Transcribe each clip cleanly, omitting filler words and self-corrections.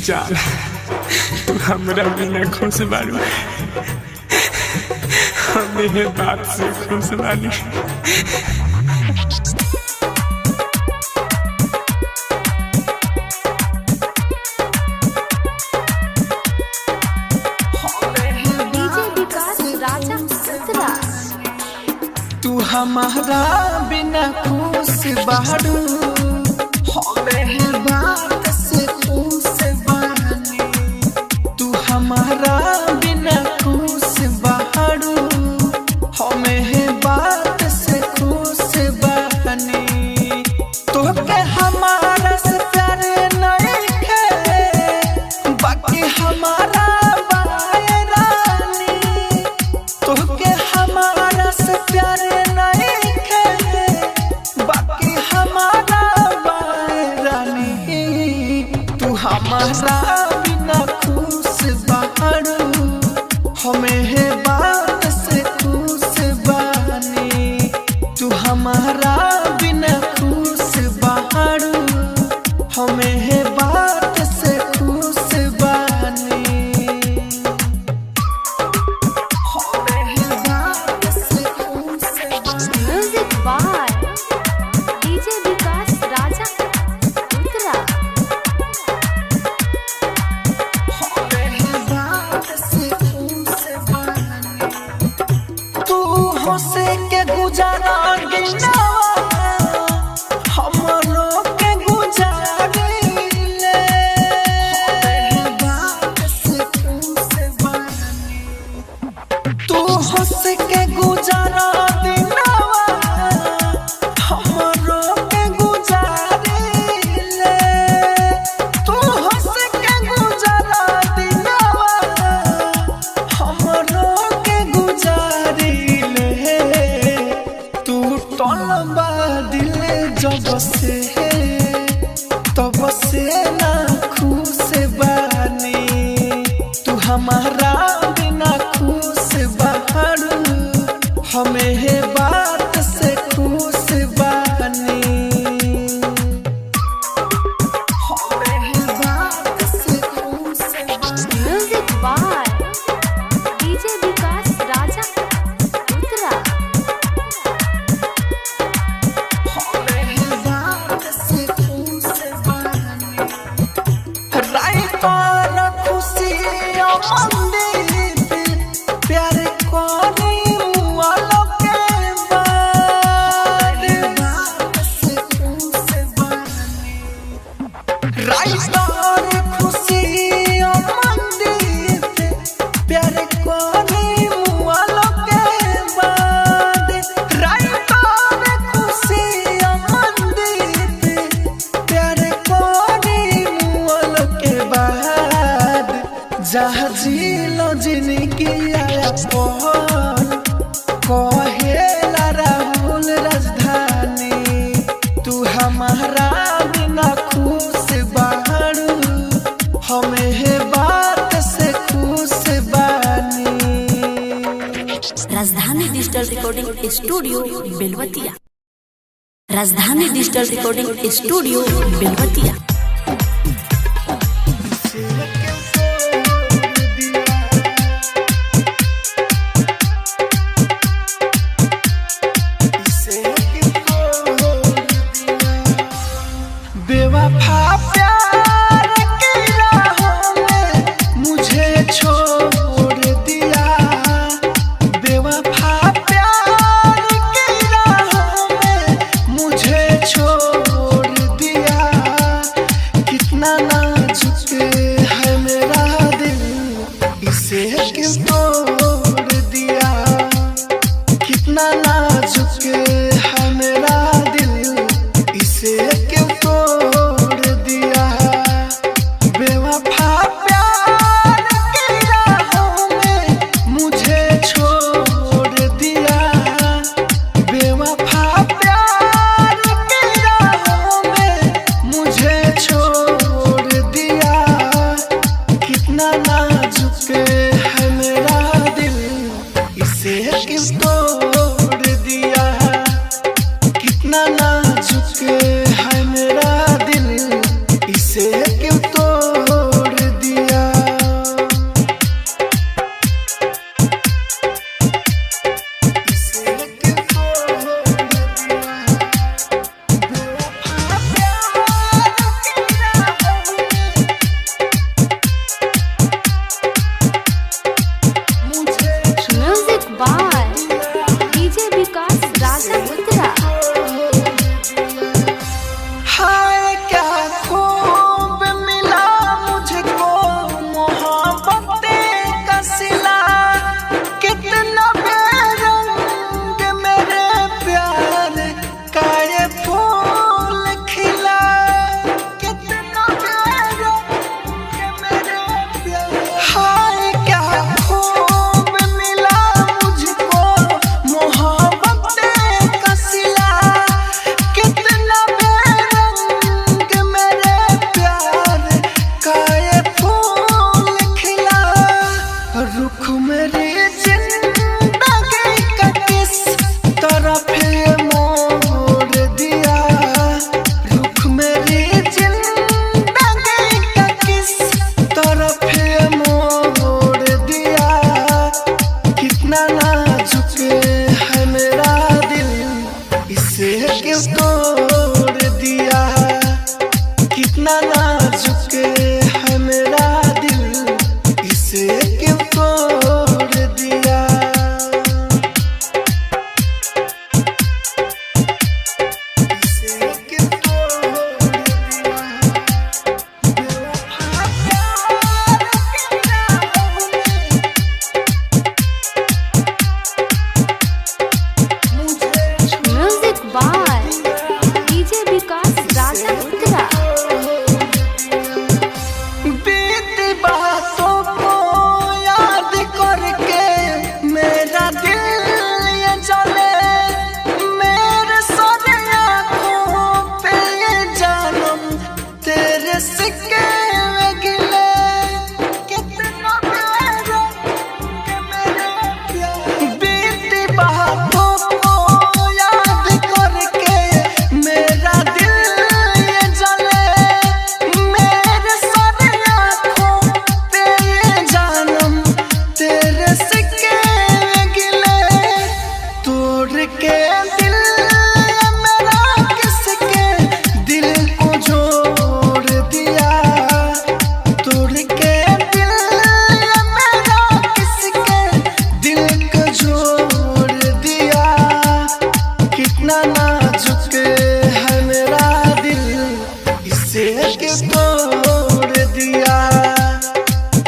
जान तू हमरा बिना खुश बारू, हमें बात से खुश बानी। तू हमारा बिना खुश बारू, हमें बात से खुश बानी। तू हमारा बिना खुश बारू, हमें बात से खुश बानी। तोके हमारा से प्यार नहीं है, बाकी हमारा बाए रानी। तोके हमारा से प्यार नहीं है, बाकी हमारा बाए रानी। तू हमारा बिना खुश बारू, हमें बात से खुश बानी। तू हमारा बिना खुश बारू, हमें बात से खुश बानी। Music by DJ Vikas Raja Uttara. तू हंसे के गुजारा गिनावा, हमरो के गुजारिले। तू हंस के गुजारा दिनावा, हमरो के गुजारिले। तू हंस के गुजारा दिनावा, हमरो के गुजारिले। तू टलबा दिल जब से तब से ना खुश बानी। तू हमारा बिना खुश बारू, हमें बात से खुश बानी। Music by DJ Vikas Raja उत्तरा। राइटर खुशी मंदिर प्यार कोनी वालों के बाद। राइटर खुशी मंदिर प्यार कोनी वालों के बाद। राइटर खुशी मंदिर प्यार कोनी वालों के बाद। जहाँ जिलो जिनकी आया पहल कहेला राहुल राजधानी। तू हमारा बिना खुश बारू, हमें बात से खुश बानी। राजधानी डिजिटल रिकॉर्डिंग स्टूडियो बेलवतिया। राजधानी डिजिटल रिकॉर्डिंग स्टूडियो बेलवतिया। बेवफा प्यार की राहों में मुझे छोड़ दिया। बेवफा प्यार की राहों में मुझे छोड़ दिया। कितना नाजुक है मेरा दिल, इसे क्यों तोड़ दिया। इसे क्यों तोड़ दिया। बेवफा प्यार की राहों में मुझे music by DJ Vikas Raja Uttara. बीती बातों को याद करके मेरा दिल ये जले, मेरे सारे आँखों पे ये जानम तेरे सिक्के में गिले। कितना प्यारा कि मेरा प्यार। बीती बातों को याद करके मेरा दिल ये जले, मेरे सारे आँखों पे ये जानम तेरे सिक्के में गिले। तोड़ के दिल ये मेरा किसके दिल को जोड़ दिया। तोड़ के दिल ये मेरा किसके दिल को जोड़ दिया। कितना नाजुक है मेरा दिल, इसे क्यों तोड़ दिया।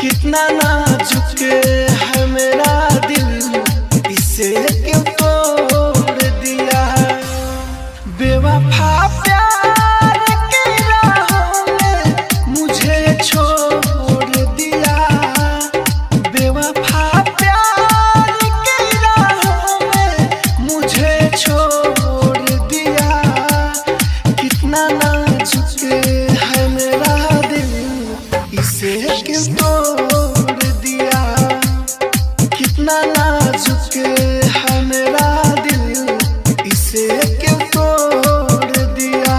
कितना नाजुक है मेरा दिल, इसे क्यों तोड़ दिया। बेवफा प्यार की राहों में मुझे छोड़ दिया। बेवफा प्यार की राहों में मुझे छोड़ दिया। कितना नाजुक है मेरा दिल, इसे क्यों तोड़ दिया। कितना नाजुक है मेरा दिल, इसे क्यों तोड़ दिया।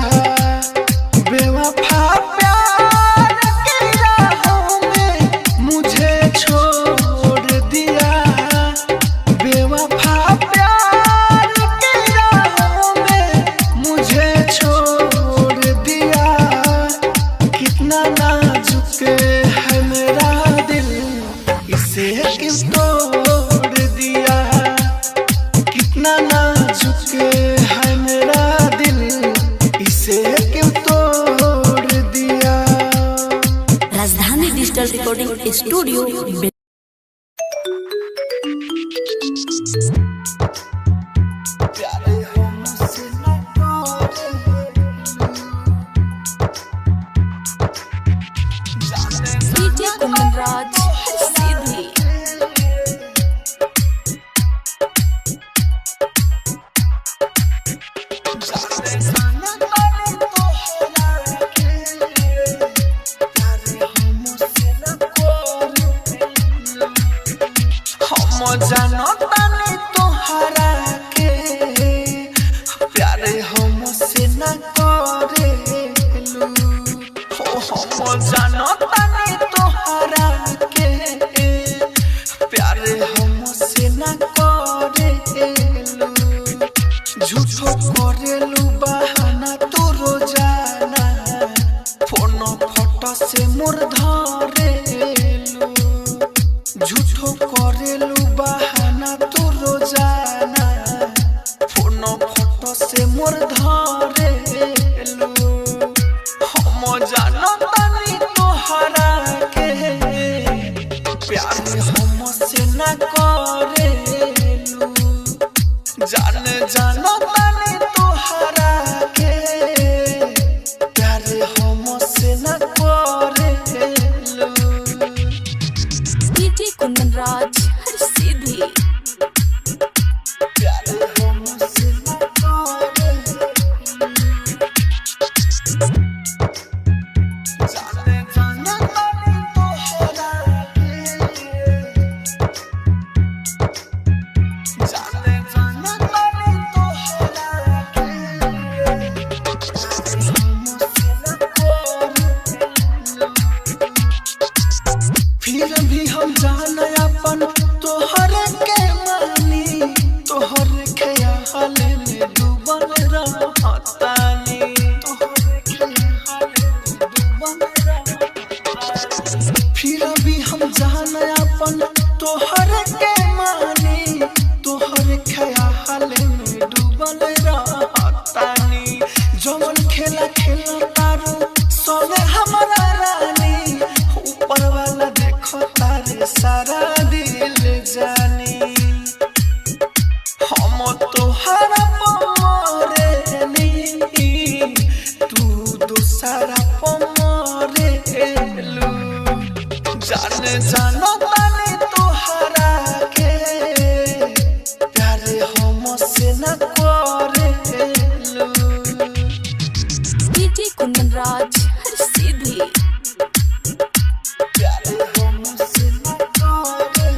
बेवफा प्यार की राहों में मुझे छोड़ दिया। बेवफा प्यार की राहों में मुझे छोड़ दिया। कितना नाजुक है मेरा दिल, इसे क्यों तोड़ दिया। कितना नाजुक है मेरा दिल, इसे क्यों तोड़ दिया। राजधानी डिजिटल रिकॉर्डिंग स्टूडियो प्यारे हो मुझसे न करे, जाने डीजे कुमनराज सीधी जाने जाने ताने तोहरा के। प्यारे हो मुझसे न करे, हम जानो ताने तोहरा के। प्यारे हो मुझसे न करेलू। हो हम जानो ताने तोहरा के। प्यारे हो मुझसे न करेलू। झूठो करेलू बहाना तू रोजाना, फोन फोटो से मोर धरेलू। झूठो करेलू बहाना तू रोजाना, फोन फोटो से मोर धरेलू। हम जानो तानी तोहरा के। प्यार हमसे न करेलू। जाने जानो तानी तोहरा के। प्यार हमसे न करेलू। डीजे कुमनराज सीधी प्यार हमसे न करेलू। जाने जानो तानी तोहरा के। जाने जानो तानी तोहरा के। हमसे न करेलू। फिर भी हम जान अपन तोहर के मानी। तोहर ख्याल में डूबल रहतानी। तोहर ख्याल में फिर भी हम जान अपन तोहर के मानी तोहर ख्याल में डूबल रहतानी जवन खेला खेला तारू सोने हमारा रानी ऊपर वाला देखो तारे सारा दिल जानी हम तोहरा पमरे नी तू दूसरा पमरे लू जाने जानो तानी तोहरा के प्यारे हम से न करे लू डीजे कुंदन राज हर सीधी प्यारे हम से न करे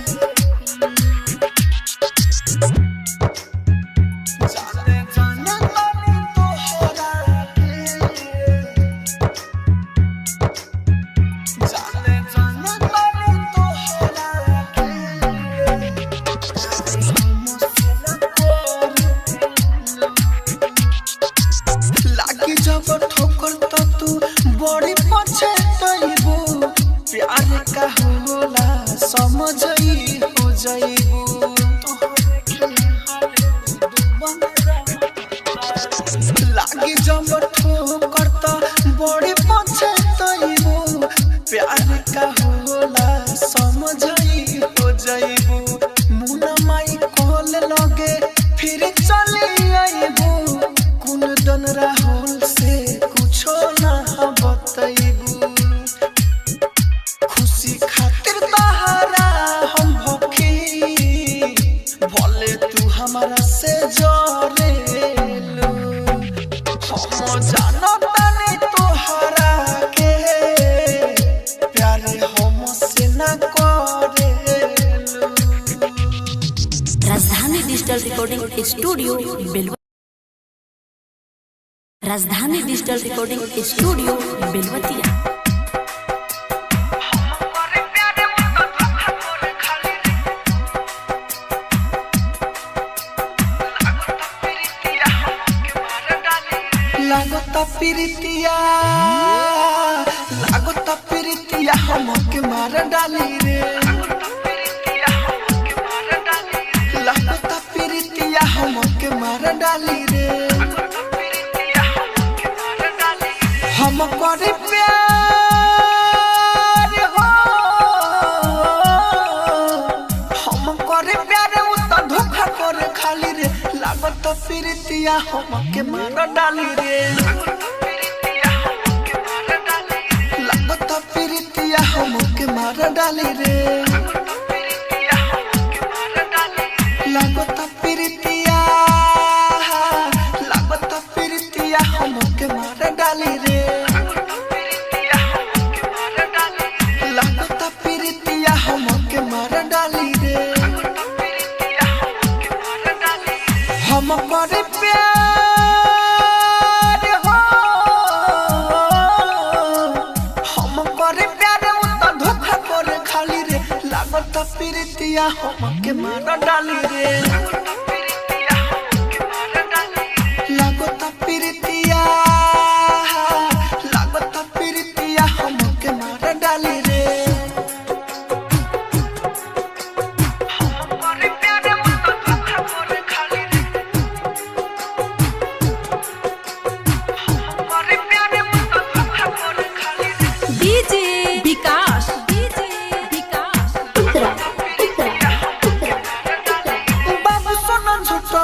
जाने जानो तानी तोहरा के जाने जानो तानी तोहरा के लागी जब ठोकर त तू बड़ी पछताइबू प्यार का होला समझई हो जाइबू लागी जब ठोकर त बड़ी पछताइबू प्यार का होला समझई हो जाइबू मुना माई कॉल लगे फिर चले आइबू कुन दन राहुल से कुछो ना बताइबू खुशी खातिर तहरा हम भूखी भले तू हमारा से जरेलू हम जानो तानी तोहरा के प्यारे हम से ना करेलू राजधानी डिजिटल रिकॉर्डिंग स्टूडियो बेलवा राजधानी डिजिटल रिकॉर्डिंग स्टूडियो बेलवतिया लागता प्रीतिया हमके मार डाली रे लागता प्रीतिया हमके मार डाली रे हम करे प्यार हो हम करे प्यार उ त धोखा करे खाली रे लागत प्रीतिया हमके मार डाली रे लागत प्रीतिया हमके मार डाली रे लागत प्रीतिया हमके मार डाली रे लागत प्रीतिया हमके मार डाली रे हम करे प्यार हो हम करे प्यार उ त धोखा करे खाली रे लागत प्रीतिया हमके मार डाली रे लागत प्रीतिया हमके मार डाली रे डीजे विकास बाबू सोना झूठा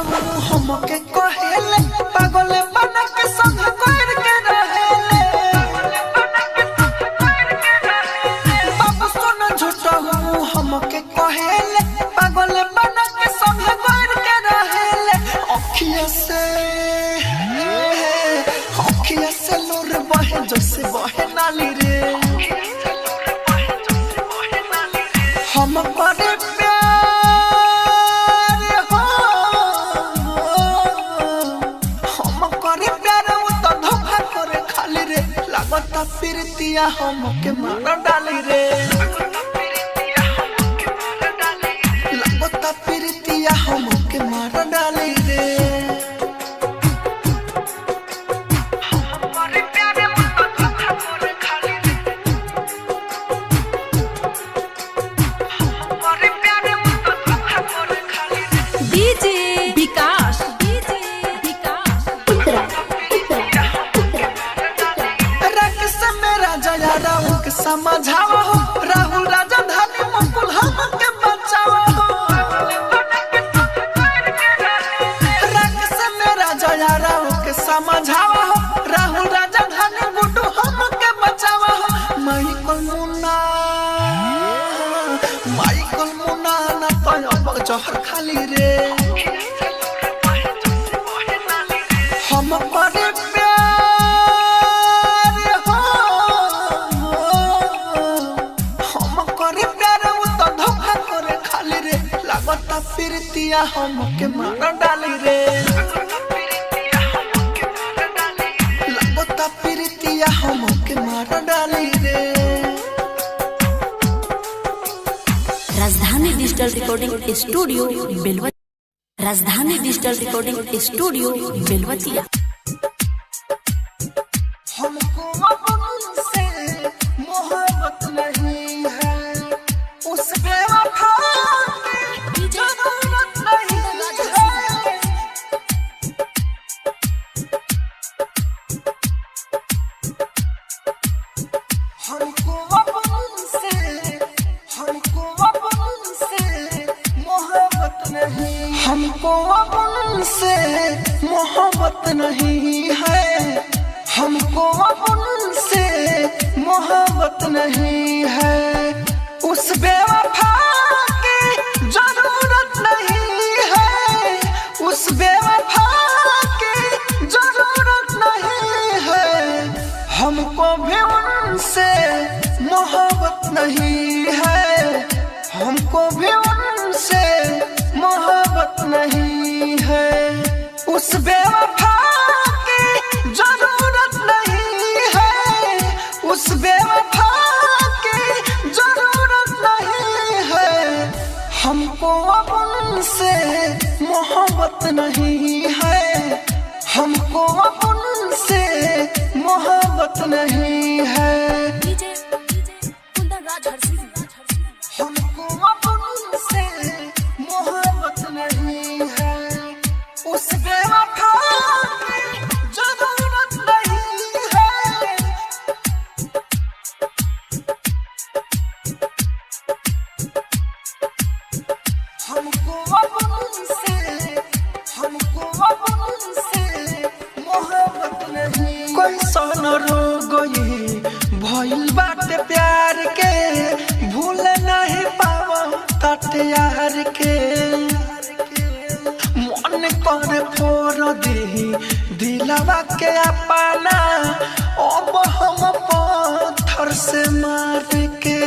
हमके कहेले पागल बना के संग कर के रहेले बाबू सोना झूठा हमके कहेले पागल बना के संग कर के रहेले अखिया से लोर बहे जैसे बहे नाली रे हम करे प्यार हो हम करे प्यार उ त धोखा करे खाली रे लागत प्रीतिया हमके मार डाली रे लागत प्रीतिया हमके मार डाली रे हम करे प्यार उ त धोखा करे खाली यारा के समझावा हो राहुल राजधानी मुकुल हमके बचावा हो रंग से मेरा जयारा के समझावा हो राहुल राजधानी गुड्डू हमके बचावा हो माइकल मुन्ना ना तो अब जहर खाली रे हम करे प्यार हो हम करे प्यार वो तो धोखा करे खाली रे लागता फिरतिया हमके मार डाली रे लागता फिरतिया हमके मार डाली रे राजधानी डिजिटल रिकॉर्डिंग स्टूडियो बेलवतिया राजधानी डिजिटल रिकॉर्डिंग स्टूडियो बेलवतिया हमको उनसे मोहब्बत नहीं है उस बेवफा की जरूरत नहीं है हमको उनसे मोहब्बत नहीं हमको उनसे मोहब्बत नहीं है हमको उनसे मोहब्बत नहीं है उस बेवफा की जरूरत नहीं है उस बेवफा की जरूरत नहीं है हमको भी उनसे मोहब्बत नहीं है हमको भी उनसे मोहब्बत नहीं है उस बेवफा की जरूरत नहीं है उस बेवफा की जरूरत नहीं है हमको उनसे मोहब्बत नहीं है हमको उनसे मोहब्बत नहीं है हमको उनसे मोहब्बत नहीं है उस बेवफा की जरूरत नहीं है हमको उनसे मोहब्बत नहीं कोई सन रो गई भइल बाटे प्यार के भूल नहीं पावा ताटे यार के मन पर फोड़ दी दिलवा के अपना अब हम पत्थर से मार के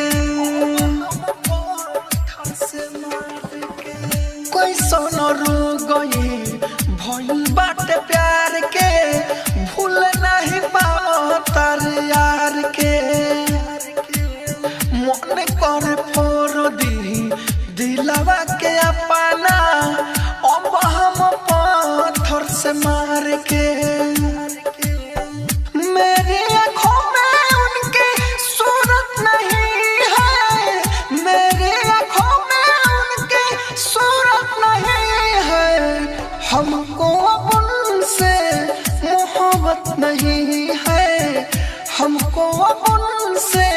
कोई सन रो गई भइल बाटे प्यार के भूल नहीं पावा तार यार के मन कर फोड़ दी दिलवा के अपना अब हम पत्थर से मार के मेरी आँखों में उनकी सूरत नहीं है मेरी आँखों में उनकी सूरत नहीं है हमको उनसे मोहब्बत नहीं है हमको उनसे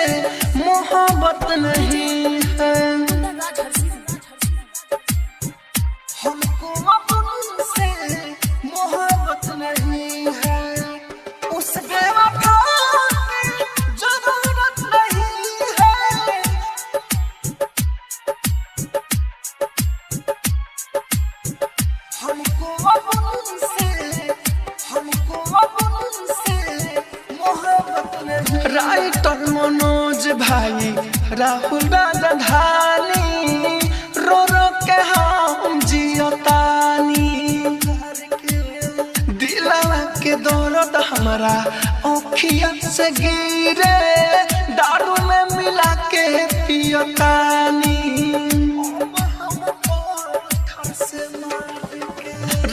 मोहब्बत नहीं है हमको उनसे मोहब्बत नहीं है उस बेवफा की जरूरत नहीं है हमको उनसे मोहब्बत नहीं राइटर मनोज भाई राहुल राजधानी रो रो के हम जियतानी दिलवा के दर्द हमारा आँखिया से गिरे दारू में मिला के पियतानी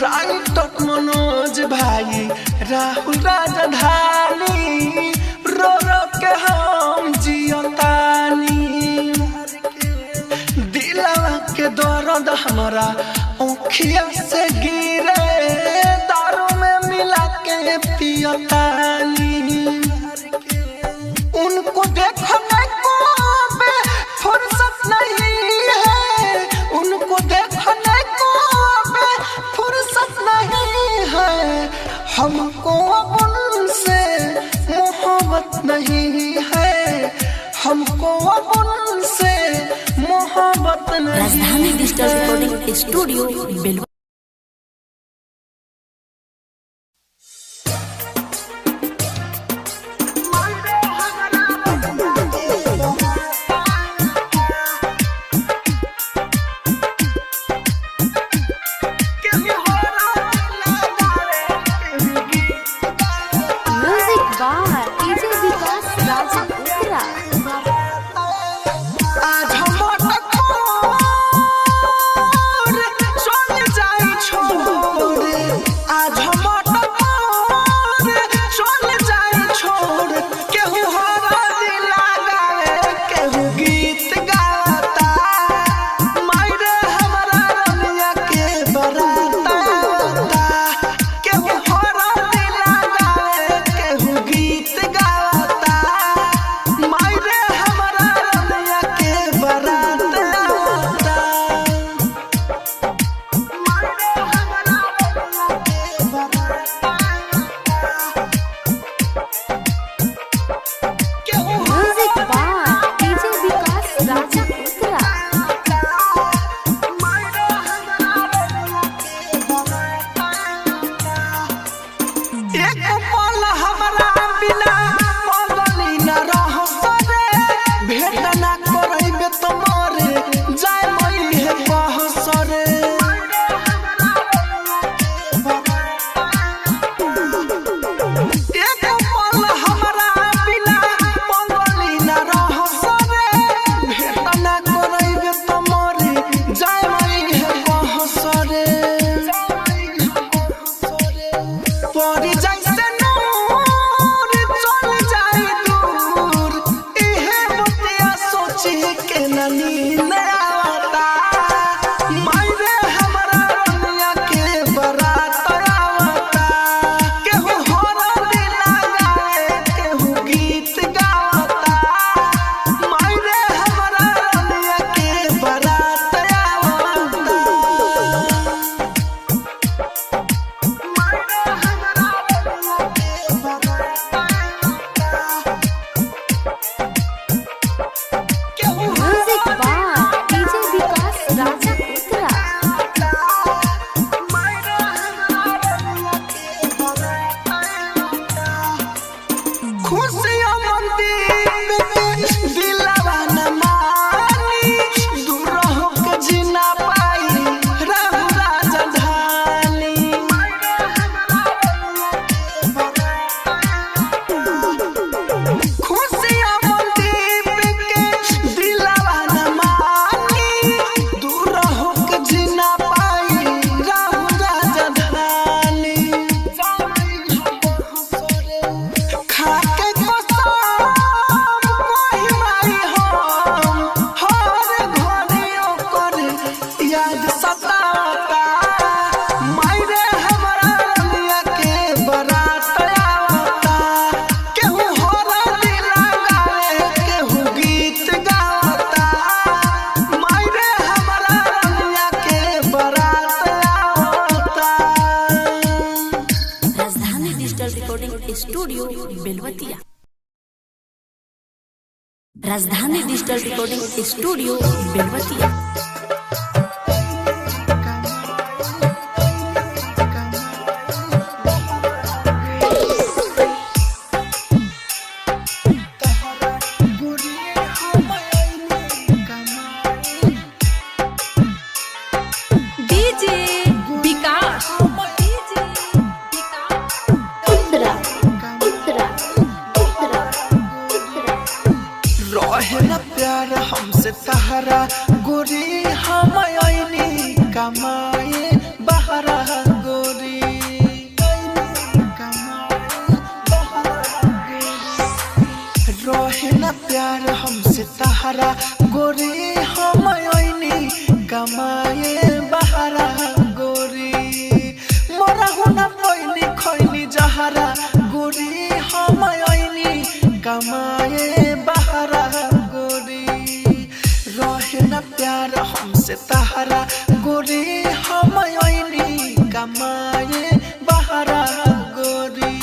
राइटर मनोज भाई राहुल राजधानी रो रो के हम जियतानी दिलवा के दर्द हमारा आँखिया से गिरे दारू में मिला के पियतानी उनको राजधानी डिजिटल रिकॉर्डिंग स्टूडियो बेलवा। स्टूडियो बेलवतिया। राजधानी डिजिटल रिकॉर्डिंग स्टूडियो बेलवतिया। प्यार हमसे तहरा गोरी हम आईनी कमाए बहरा गोरी रहे न प्यार हमसे तहरा गोरी हम आईनी कमाए बहरा गोरी मोरा हुना पैनी खैनी जहरा गोरी हम आईनी कमाए बहरा प्यार हमसे तहरा गोरी हम आईनी कमाए बहरा गोरी।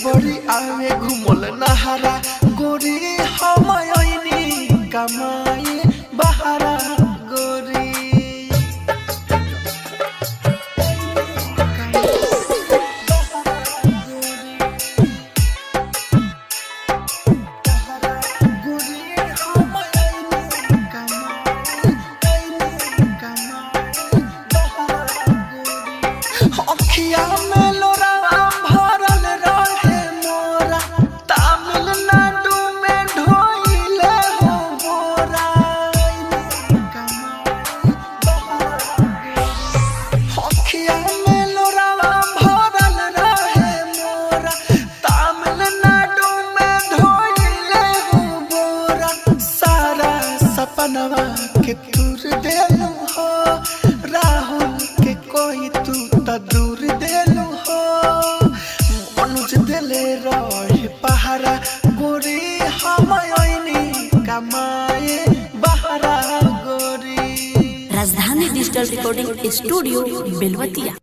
बड़ी आवे घुमल नहारा गोरी हम आईनी कमाए बहारा गोरी अखिया में लोरावा भरल रहे मोरा तमिलनाडु में ढोइले हो बोरा अखिया में लोरावा भरल रहे मोरा तमिलनाडु में ढोइले हो बोरा सारा सपनवा के दूर देलू हो राहुल के कोई तू दूर देलू हो मनुज दिले रहे पहारा गोरी हम आईनी कमाए बहारा गोरी राजधानी डिजिटल रिकॉर्डिंग स्टूडियो बेलवतिया।